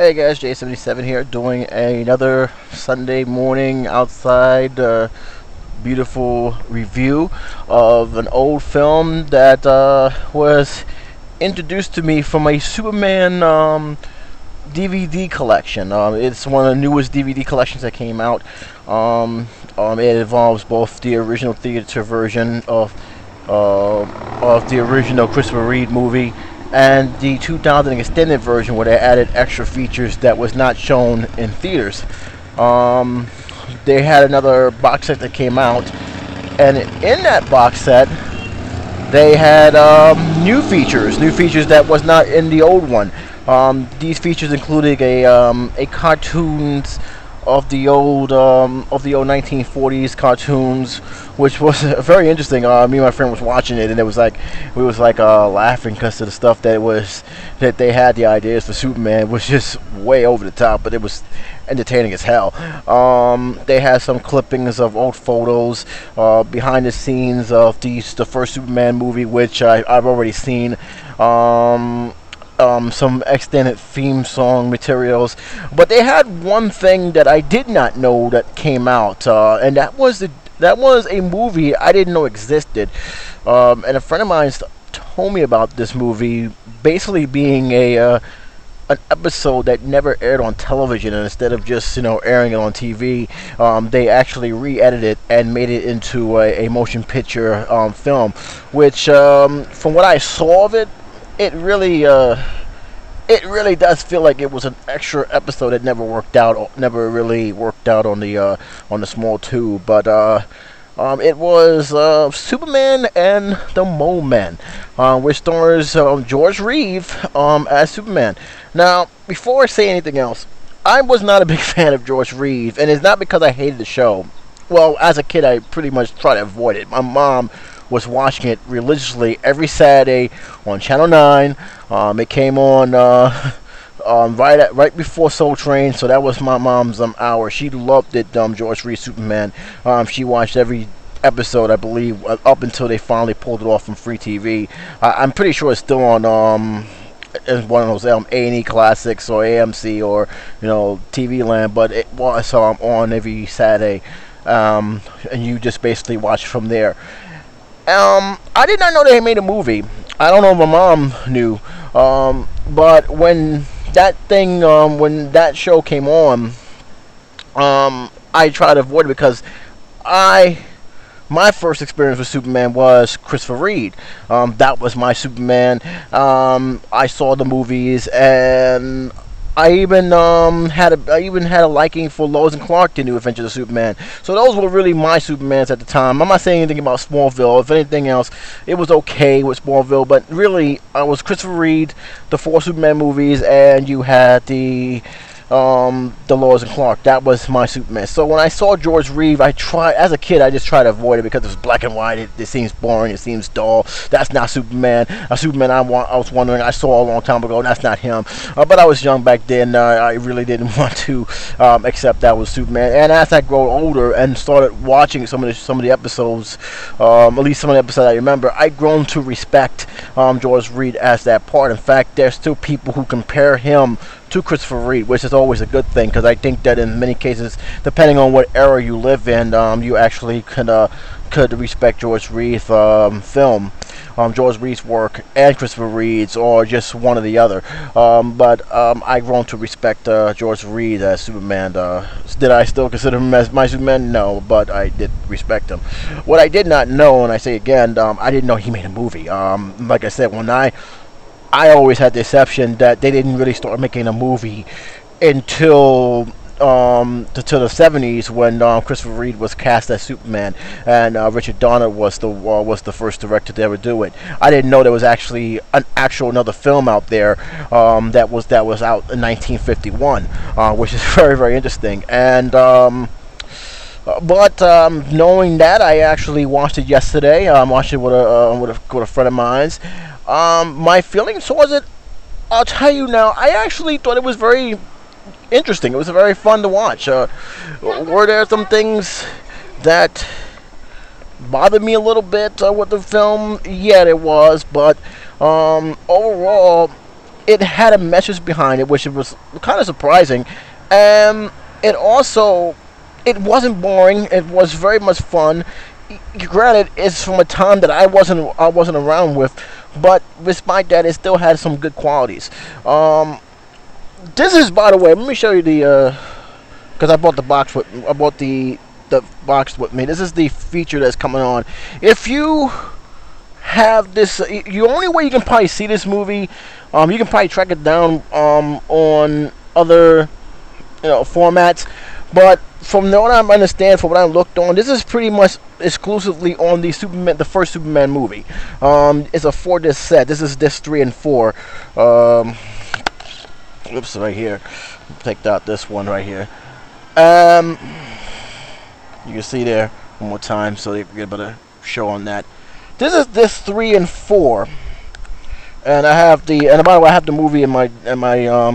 Hey guys, J77 here, doing another Sunday morning outside beautiful review of an old film that was introduced to me from a Superman DVD collection. It's one of the newest DVD collections that came out. It involves both the original theater version of the original Christopher Reeve movie and the 2000 extended version, where they added extra features that was not shown in theaters. They had another box set that came out, and in that box set they had new features that was not in the old one. These features included a cartoons of the old 1940s cartoons, which was very interesting. Me and my friend was watching it, and it was like we was like laughing because of the stuff that they had. The ideas for Superman was just way over the top, but it was entertaining as hell. They had some clippings of old photos, behind the scenes of the first Superman movie, which I've already seen. Some extended theme song materials, but they had one thing that I did not know that came out, and that was a movie I didn't know existed. And a friend of mine told me about this movie, basically being an episode that never aired on television, and instead of just airing it on TV, they actually re-edited it and made it into a motion picture film, which from what I saw of it, it really does feel like it was an extra episode that never really worked out on the small tube. But it was Superman and the Mole Men, which stars George Reeves as Superman. Now, before I say anything else, I was not a big fan of George Reeves, and it's not because I hated the show. Well, as a kid, I pretty much tried to avoid it. My mom was watching it religiously every Saturday on Channel 9. It came on right before Soul Train, so that was my mom's hour. She loved it, George Reeves Superman. She watched every episode, I believe, up until they finally pulled it off from free TV. I'm pretty sure it's still on it's one of those A&E classics or AMC or TV Land, but it was on every Saturday, and you just basically watch from there. I did not know they made a movie. I don't know if my mom knew, but when that show came on, I tried to avoid it because my first experience with Superman was Christopher Reeve. That was my Superman. I saw the movies, and I even had a liking for Lois and Clark, the New Adventures of Superman. So those were really my Supermans at the time. I'm not saying anything about Smallville. If anything else, it was okay with Smallville, but really, I was Christopher Reeve, the 4 Superman movies, and you had the Lois and Clark. That was my Superman. So when I saw George Reeve, as a kid, I just tried to avoid it because it was black and white. It seems boring. It seems dull. That's not Superman. A Superman I was wondering, I saw a long time ago. That's not him. But I was young back then. I really didn't want to accept that was Superman. And as I grew older and started watching some of the episodes, at least some of the episodes I remember, I've grown to respect George Reeve as that part. In fact, there's still people who compare him to Christopher Reeve, which is always a good thing, because I think that in many cases, depending on what era you live in, you actually could respect George Reeves film, George Reeves' work, and Christopher Reeve's, or just one or the other. But I've grown to respect George Reeves as Superman. Did I still consider him as my Superman? No, but I did respect him. What I did not know, and I say again, I didn't know he made a movie. Like I said, when I always had the exception that they didn't really start making a movie until the 70s, when Christopher Reeve was cast as Superman, and Richard Donner was the first director to ever do it. I didn't know there was actually another film out there that was out in 1951, which is very, very interesting. And but knowing that, I actually watched it yesterday. I watched it with a friend of mine's. My feelings towards it, I'll tell you now, I actually thought it was very interesting. It was very fun to watch. Were there some things that bothered me a little bit with the film? Yeah, there was, but overall, it had a message behind it, which was kind of surprising. And it also, it wasn't boring. It was very much fun. Granted, it's from a time that I wasn't around with, but despite that, it still had some good qualities. This is, by the way, let me show you the because I bought the box with I bought the box with me. This is the feature that's coming on. If you have this, the only way you can probably see this movie, you can probably track it down on other formats, but from what I understand, from what I looked on, this is pretty much exclusively on the first Superman movie. It's a 4-disc set. This is disc 3 and 4. Oops, right here. Take out this one right here. You can see there one more time, so you get a better show on that. This is disc 3 and 4. And I have and by the way, I have the movie in my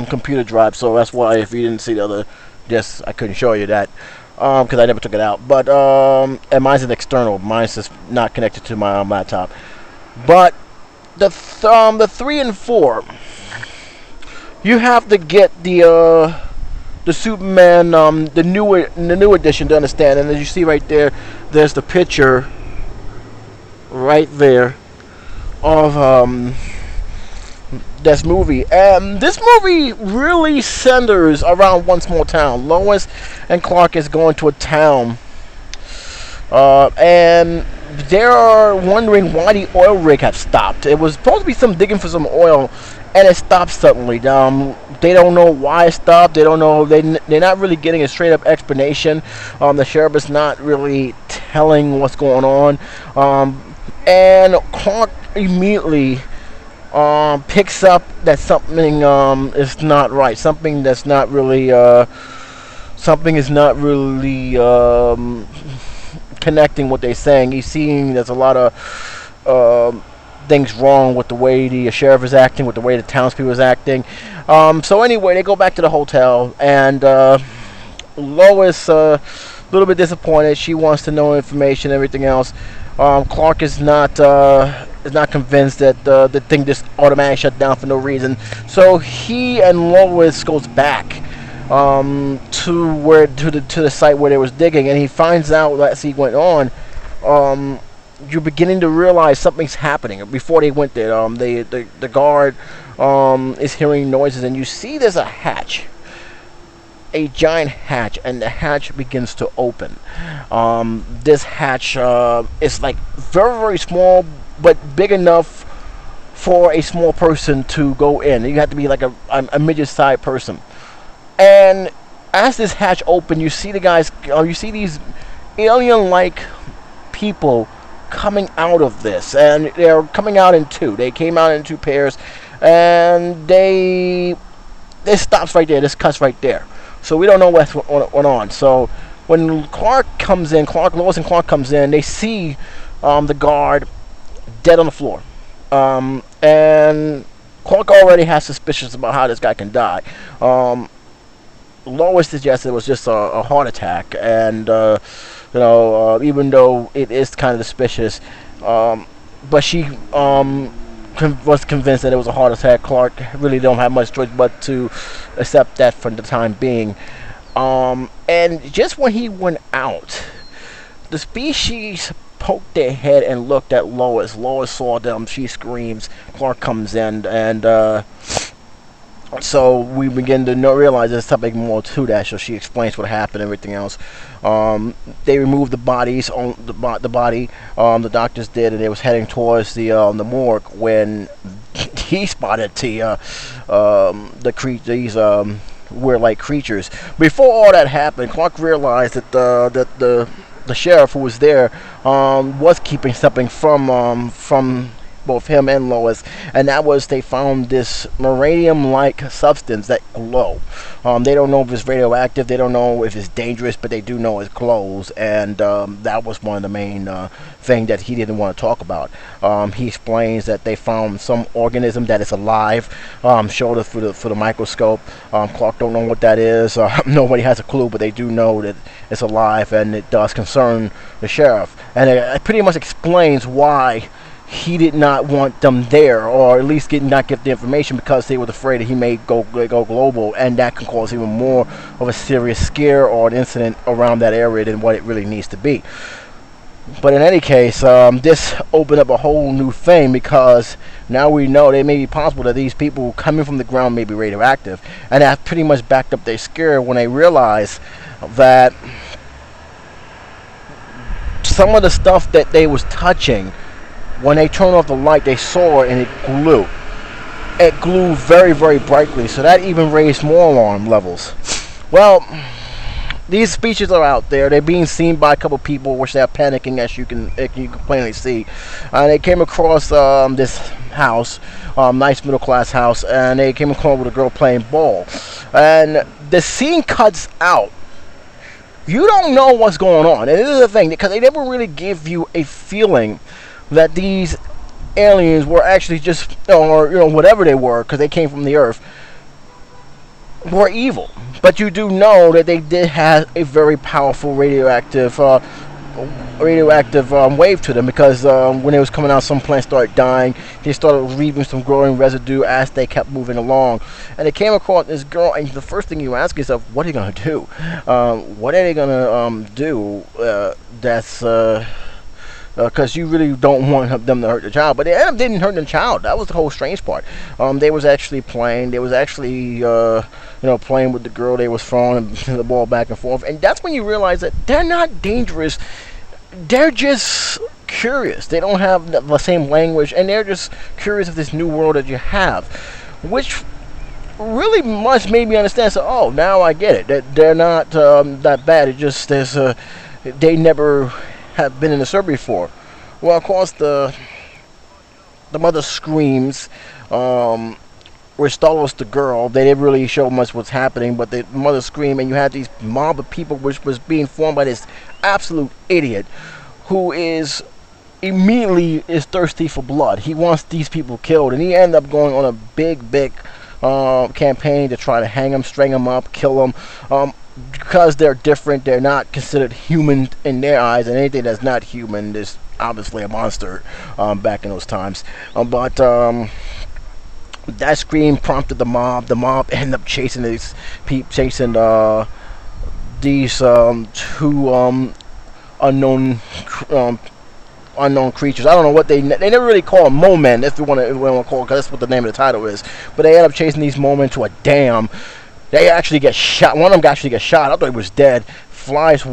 computer drive, so that's why if you didn't see the other discs, I couldn't show you that because I never took it out. But and mine's an external, mine's just not connected to my laptop. But the 3 and 4, you have to get the Superman, the new edition to understand. And as you see right there, there's the picture right there of this movie. And this movie really centers around one small town. Lois and Clark is going to a town, and they're wondering why the oil rig had stopped. It was supposed to be some digging for some oil, and it stopped suddenly. They don't know why it stopped. They don't know. They're not really getting a straight up explanation. The sheriff is not really telling what's going on. And Clark immediately picks up that something is not right. Something that's not really something is not really connecting what they're saying. He's seeing there's a lot of things wrong with the way the sheriff is acting, with the way the townspeople is acting. So anyway, they go back to the hotel, and Lois a little bit disappointed. She wants to know information, everything else. Clark is not convinced that the thing just automatically shut down for no reason. So he and Lois goes back to the site where they was digging, and he finds out as he went on. You're beginning to realize something's happening. Before they went there, the guard is hearing noises, and you see there's a hatch. A giant hatch, and the hatch begins to open. This hatch is like very, very small, but big enough for a small person to go in. You have to be like a midget-sized person. And as this hatch open, you see you see these alien-like people coming out of this, and they're coming out in two. They came out in two pairs, and this stops right there. This cuts right there. So we don't know what's went on. So when Lois and Clark comes in, they see the guard dead on the floor. And Clark already has suspicions about how this guy can die. Lois suggested it was just a heart attack, and even though it is kind of suspicious, but she was convinced that it was a heart attack. Clark really don't have much choice but to accept that for the time being. And just when he went out, the species poked their head and looked at Lois. Lois saw them. She screams. Clark comes in, and so we begin to realize there's something more to that. So she explains what happened and everything else. They removed the bodies on the body. The doctors did, and they was heading towards the morgue when he spotted these weird-like creatures. Before all that happened, Clark realized that the sheriff who was there was keeping something from both him and Lois, and that was they found this uranium-like substance that glow. They don't know if it's radioactive, they don't know if it's dangerous, but they do know it glows, and that was one of the main thing that he didn't want to talk about. He explains that they found some organism that is alive, showed us through the microscope. Clark don't know what that is. Nobody has a clue, but they do know that it's alive, and it does concern the sheriff, and it pretty much explains why he did not want them there, or at least not get the information, because they were afraid that he may go global, and that can cause even more of a serious scare or an incident around that area than what it really needs to be. But in any case, this opened up a whole new thing, because now we know that it may be possible that these people coming from the ground may be radioactive, and that pretty much backed up their scare when they realized that some of the stuff that they was touching, when they turned off the light, they saw it and it glue. It glue very, very brightly, so that even raised more alarm levels. Well, these speeches are out there. They're being seen by a couple people, which they're panicking, as you can plainly see. And they came across this house, nice middle class house, and they came across with a girl playing ball. And the scene cuts out. You don't know what's going on. And this is the thing, because they never really give you a feeling that these aliens were actually just, or whatever they were, because they came from the Earth, were evil. But you do know that they did have a very powerful radioactive wave to them, because when it was coming out, some plants started dying. They started leaving some growing residue as they kept moving along, and they came across this girl. And the first thing you ask yourself, what are they gonna do? What are they gonna do? Because you really don't want them to hurt the child, but they ended up didn't hurt the child. That was the whole strange part. They was actually playing. They was actually playing with the girl. They was throwing the ball back and forth, and that's when you realize that they're not dangerous. They're just curious. They don't have the same language, and they're just curious of this new world that you have, which really much made me understand. So, oh, now I get it. That they're not that bad. It just they never have been in the surgery before. Well, of course, the mother screams, which startles the girl. They didn't really show much what's happening, but the mother screamed, and you had these mob of people, which was being formed by this absolute idiot, who is immediately thirsty for blood. He wants these people killed, and he ended up going on a big campaign to try to hang them, string them up, kill them. Because they're different, they're not considered human in their eyes, and anything that's not human is obviously a monster back in those times. But that scream prompted the mob. The mob ended up chasing these two unknown creatures. I don't know what they never really call them, Momen, if you want to call it, because that's what the name of the title is. But they end up chasing these Momen to a dam. They actually get shot. One of them actually gets shot. I thought he was dead. Flies.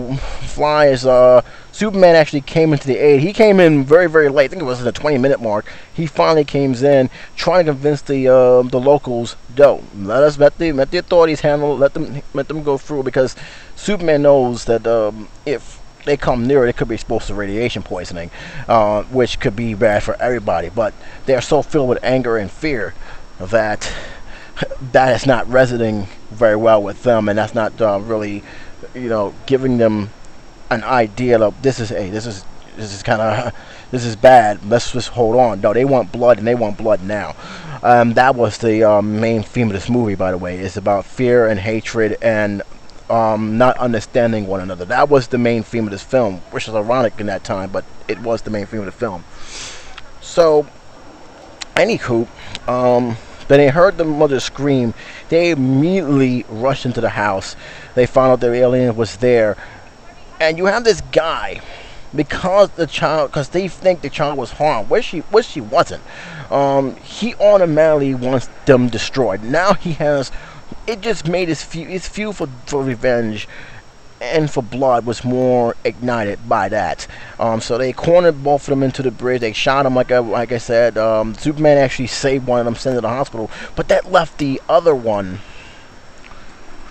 Superman actually came into the aid. He came in very, very late. I think it was in the 20-minute mark. He finally came in, trying to convince the locals, don't let the authorities handle. Let them go through, because Superman knows that if they come near it, it could be exposed to radiation poisoning, which could be bad for everybody. But they are so filled with anger and fear that is not resonating very well with them, and that's not really, giving them an idea of this is bad. Let's just hold on. No, they want blood, and they want blood now. That was the main theme of this movie, by the way. It's about fear and hatred and not understanding one another. That was the main theme of this film, which is ironic in that time, but it was the main theme of the film. So, anywho, when they heard the mother scream, they immediately rushed into the house. They found out the alien was there. And you have this guy, because they think the child was harmed, which she wasn't. He automatically wants them destroyed. Now he has, it just made his fuel for revenge and for blood was more ignited by that. So they cornered both of them into the bridge. They shot him, like I said. Superman actually saved one of them, sent him to the hospital, but that left the other one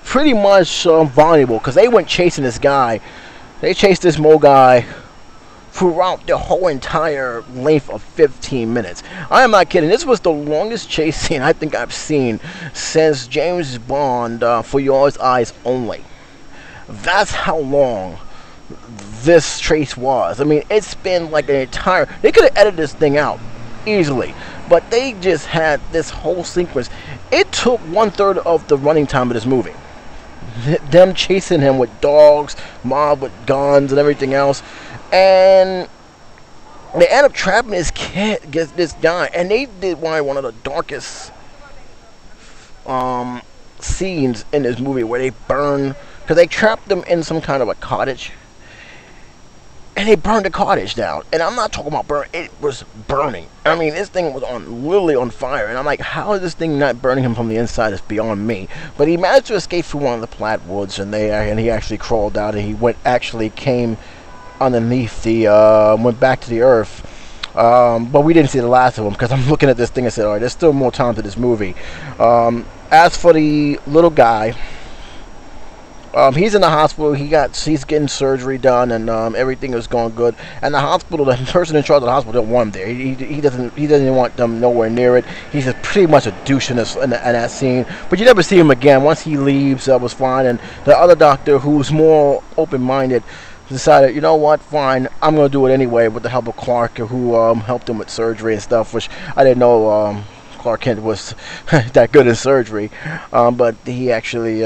pretty much vulnerable, because they went chasing this guy. They chased this Mo guy throughout the whole entire length of 15 minutes. I am not kidding. This was the longest chase scene I think I've seen since James Bond, For Your Eyes Only. That's how long this chase was. I mean, it's been like an entire... They could have edited this thing out easily, but they just had this whole sequence. It took 1/3 of the running time of this movie. Them chasing him with dogs, mob with guns and everything else. And They end up trapping this kid, gets this guy, and they did one of the darkest scenes in this movie where they burn, because they trapped them in some kind of a cottage, and they burned the cottage down. And I'm not talking about burn; it was burning. I mean, this thing was literally on fire, and I'm like, how is this thing not burning him from the inside? It's beyond me. But he managed to escape through one of the Platte Woods, and he actually crawled out, and came underneath went back to the earth. But we didn't see the last of him, because I'm looking at this thing and said, all right, there's still more time to this movie. As for the little guy, he's in the hospital. He's getting surgery done, and everything is going good. And the hospital, the person in charge of the hospital, don't want him there. He doesn't want them nowhere near it. He's pretty much a douche in that scene. But you never see him again. Once he leaves, that was fine. And the other doctor, who's more open-minded, decided, you know what, fine, I'm going to do it anyway, with the help of Clark, who helped him with surgery and stuff, which I didn't know Clark Kent was that good in surgery, but he actually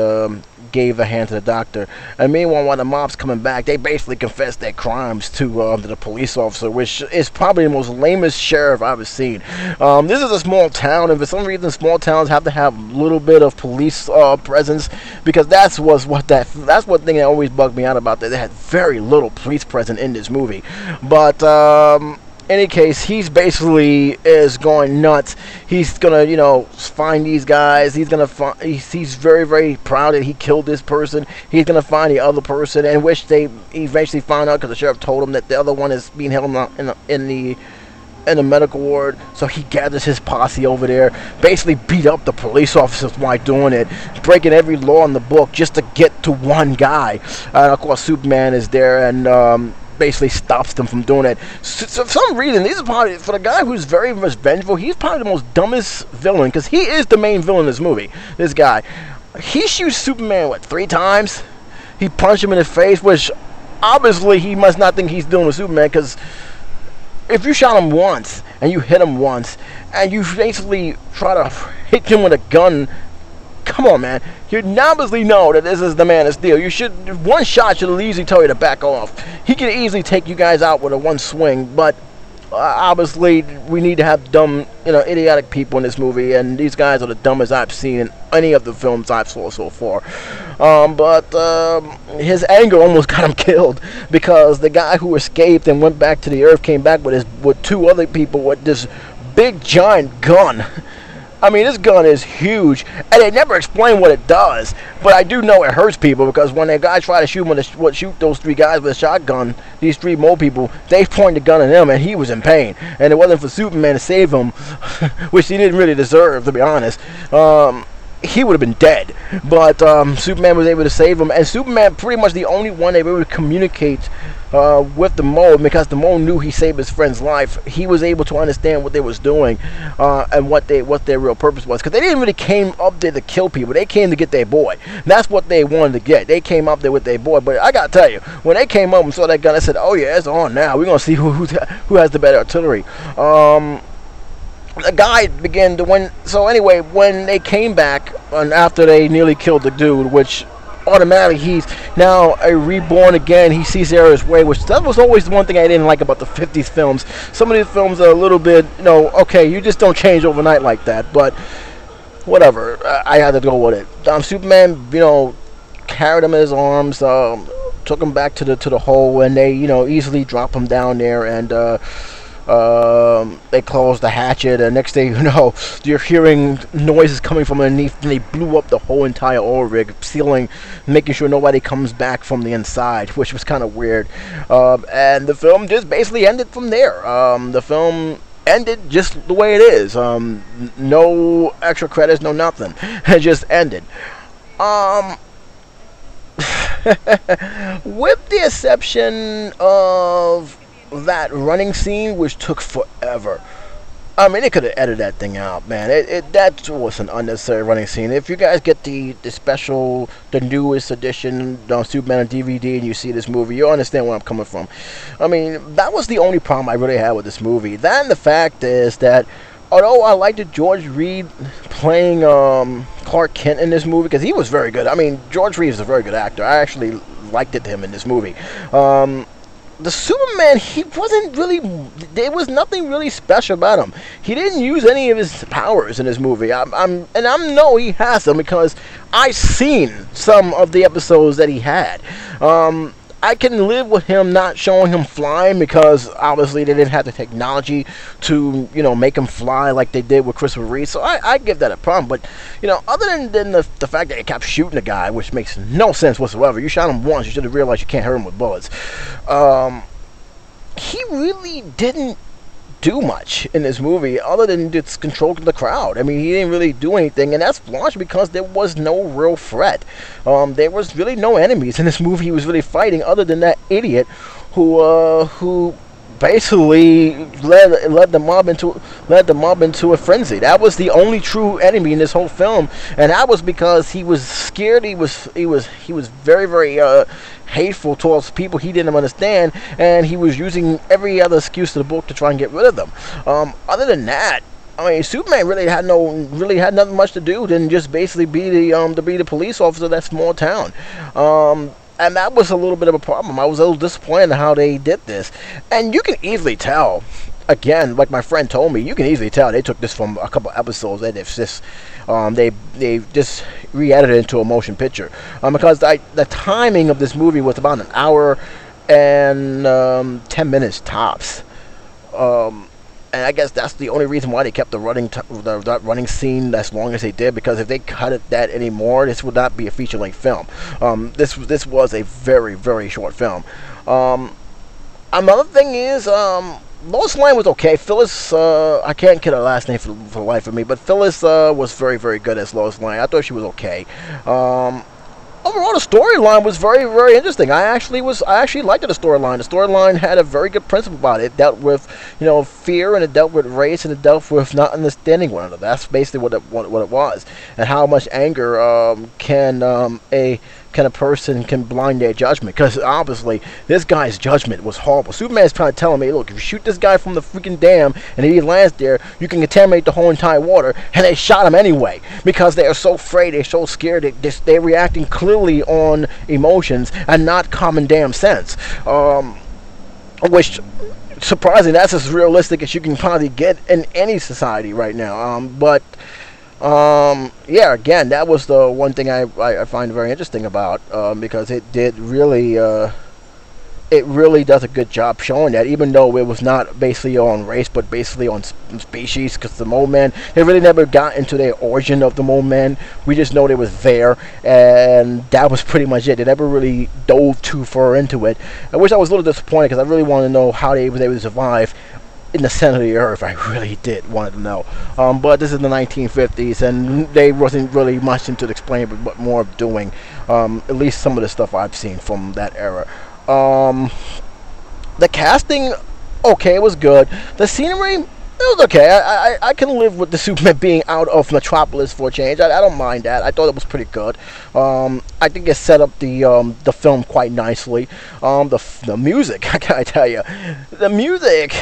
gave a hand to the doctor. And meanwhile, while the mob's coming back, they basically confess their crimes to the police officer, which is probably the most lamest sheriff I've ever seen. This is a small town, and for some reason small towns have to have a little bit of police presence, because that's one thing that always bugged me out about that. They had very little police presence in this movie. But any case, he's basically is going nuts. He's gonna, find these guys. He's very, very proud that he killed this person. He's gonna find the other person, and which they eventually found out because the sheriff told him that the other one is being held in the medical ward. So he gathers his posse over there, basically beat up the police officers while doing it, breaking every law in the book just to get to one guy. And of course, Superman is there and basically stops them from doing it. So for some reason, these are probably, for the guy who's very much vengeful, he's probably the most dumbest villain, because he is the main villain in this movie. This guy, he shoots Superman 3 times. He punched him in the face, which obviously he must not think he's dealing with Superman, because if you shot him once and you hit him once and you basically try to hit him with a gun, come on, man. You obviously know that this is the Man of Steel. One shot should easily tell you to back off. He can easily take you guys out with a one swing, but obviously we need to have dumb, idiotic people in this movie, and these guys are the dumbest I've seen in any of the films I've saw so far. But his anger almost got him killed, because the guy who escaped and went back to the Earth came back with 2 other people with this big giant gun. I mean, this gun is huge, and they never explain what it does, but I do know it hurts people, because when the guy tried to shoot those 3 guys with a shotgun, these 3 more people, they pointed the gun at him, and he was in pain. And it wasn't for Superman to save him, which he didn't really deserve, to be honest. He would have been dead, but Superman was able to save him, and Superman pretty much the only one able to communicate with the Mole, because the Mole knew he saved his friend's life. He was able to understand what they was doing and what their real purpose was, because they didn't really came up there to kill people. They came to get their boy. That's what they wanted to get. They came up there with their boy. But I gotta tell you, when they came up and saw that gun, I said, "Oh yeah, it's on now. We're gonna see who has the better artillery." The guy began to win. So anyway, when they came back and after they nearly killed the dude, which automatically he's now a reborn again. He sees Era's way, which that was always the one thing I didn't like about the 50s films. Some of these films are a little bit, okay, you just don't change overnight like that, but whatever. I had to go with it. Superman, carried him in his arms, took him back to the hole, and they, easily drop him down there, and they closed the hatchet, and next thing you know, you're hearing noises coming from underneath, and they blew up the whole entire oil rig ceiling, making sure nobody comes back from the inside, which was kind of weird. And the film just basically ended from there. The film ended just the way it is. No extra credits, no nothing. It just ended. With the exception of that running scene, which took forever. I mean, they could have edited that thing out, man. That was an unnecessary running scene. If you guys get the special, the newest edition on Superman on DVD, and you see this movie, you understand where I'm coming from. I mean, that was the only problem I really had with this movie. That, and the fact is that although I liked George Reed playing Clark Kent in this movie, because he was very good. I mean, George Reeves is a very good actor. I actually liked him in this movie. the Superman, he wasn't really. There was nothing really special about him. He didn't use any of his powers in this movie. I know he has them because I've seen some of the episodes that he had. I can live with him not showing him flying because obviously they didn't have the technology to, make him fly like they did with Christopher Reeves. So I give that a problem. But, other than the fact that he kept shooting the guy, which makes no sense whatsoever. You shot him once, you should have realized you can't hurt him with bullets. He really didn't do much in this movie other than just controlling the crowd. I mean, he didn't really do anything, and that's largely because there was no real threat. There was really no enemies in this movie he was really fighting other than that idiot who basically led the mob into a frenzy. That was the only true enemy in this whole film, and that was because he was scared. He was very, very hateful towards people he didn't understand, and he was using every other excuse in the book to try and get rid of them. Other than that, I mean, Superman really had nothing much to do than just basically be the police officer of that small town. And that was a little bit of a problem. I was a little disappointed in how they did this. And you can easily tell, again, like my friend told me, you can easily tell they took this from a couple episodes and they just re-edited it into a motion picture. Because the timing of this movie was about an hour and 10 minutes tops. And I guess that's the only reason why they kept the running scene as long as they did, because if they cut it that anymore, this would not be a feature-length film. This was a very, very short film. Another thing is, Lois Lane was okay. Phyllis, I can't get her last name for the life of me, but Phyllis was very, very good as Lois Lane. I thought she was okay. Overall, the storyline was very, very interesting. I actually liked the storyline. The storyline had a very good principle about it. It dealt with, fear, and it dealt with race, and it dealt with not understanding one another. That's basically what it was, and how much anger can a person can blind their judgment. Because obviously, this guy's judgment was horrible. Superman's trying to tell me, look, if you shoot this guy from the freaking dam, and if he lands there, you can contaminate the whole entire water. And they shot him anyway because they are so afraid, they're so scared, they're reacting clearly on emotions and not common damn sense. Which, surprisingly, that's as realistic as you can probably get in any society right now. Yeah, again, that was the one thing I find very interesting about, because it did really, it really does a good job showing that, even though it was not basically on race, but basically on species, because the Mole Man, they really never got into the origin of the Mole Man. We just know they was there, and that was pretty much it. They never really dove too far into it. I wish I was a little disappointed, because I really wanted to know how they was able to survive in the center of the earth. I really did wanted to know. But this is the 1950s, and they wasn't really much into explaining, but more of doing. At least some of the stuff I've seen from that era. The casting, okay, it was good. The scenery, it was okay. I can live with the Superman being out of Metropolis for a change. I don't mind that. I thought it was pretty good. I think it set up the film quite nicely. The music, I gotta tell you, the music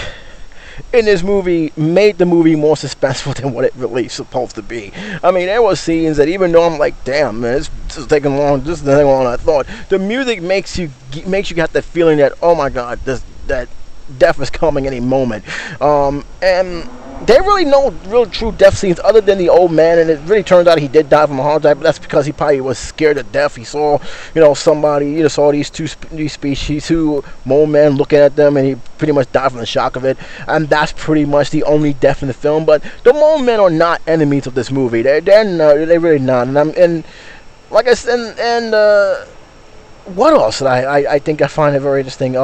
in this movie made the movie more suspenseful than what it really supposed to be. I mean, there were scenes that, even though I'm like, damn, man, this is taking long. This is taking longer than I thought. The music makes you get that feeling that, oh my God, that death is coming any moment. And there are really no real true death scenes other than the old man, and it really turns out he did die from a heart attack, but that's because he probably was scared to death. He saw, somebody, saw these two Mole Men looking at them, and he pretty much died from the shock of it, and that's pretty much the only death in the film. But the Mole Men are not enemies of this movie. They're really not. And like I said, and what else? I think I find it very interesting.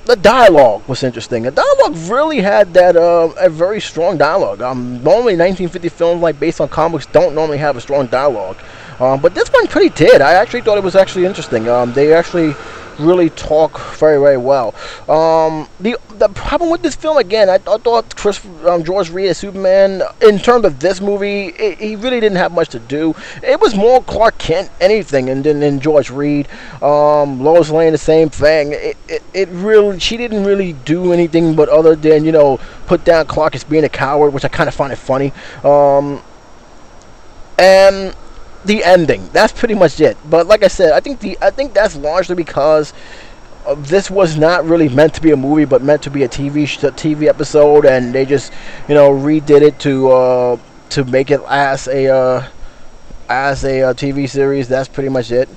The dialogue was interesting. The dialogue really had that a very strong dialogue. Normally 1950 films like based on comics don't normally have a strong dialogue, but this one pretty did. I actually thought it was actually interesting. They actually really talk very, very well. The problem with this film, again, I thought George Reed as Superman, in terms of this movie, he really didn't have much to do. It was more Clark Kent anything, and then George Reed. Lois Lane, the same thing. She didn't really do anything but other than, put down Clark as being a coward, which I kind of find it funny. And the ending, that's pretty much it. But like I said, I think that's largely because this was not really meant to be a movie, but meant to be a TV episode, and they just, redid it to make it as a TV series. That's pretty much it.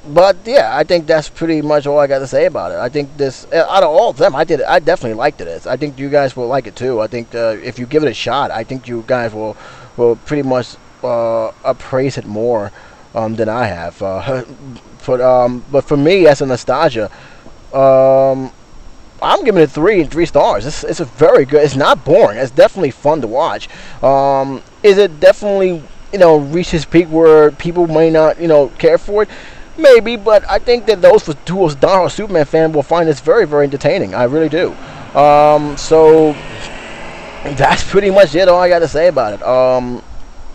But yeah, I think that's pretty much all I got to say about it. I think this, out of all of them, I definitely liked it. I think you guys will like it too. I think if you give it a shot, I think you guys will pretty much appraise it more than I have. But for me, as a nostalgia, I'm giving it 3 stars. It's a very good. It's not boring. It's definitely fun to watch. Is it definitely reached its peak where people may not care for it? Maybe, but I think that those who was diehard Superman fan will find this very, very entertaining. I really do. So that's pretty much it. All I got to say about it.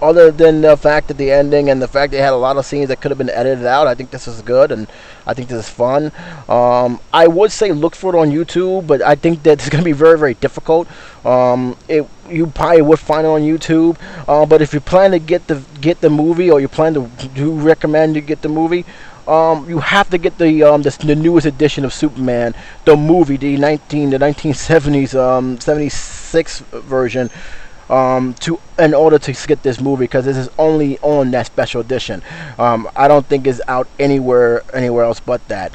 Other than the fact that the ending and the fact they had a lot of scenes that could have been edited out, I think this is good and I think this is fun. I would say look for it on YouTube, but I think that it's going to be very, very difficult. You probably would find it on YouTube, but if you plan to get the movie, or you plan to recommend you get the movie, you have to get the newest edition of Superman, the movie, the 1970s 76 version. In order to get this movie, because this is only on that special edition. I don't think it's out anywhere else but that.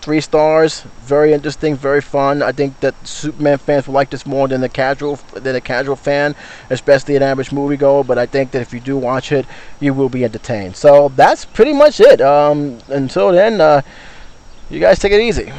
3 stars, very interesting, very fun. I think that Superman fans will like this more than a casual fan, especially an average moviegoer. But I think that if you do watch it, you will be entertained. So that's pretty much it. Until then, you guys take it easy.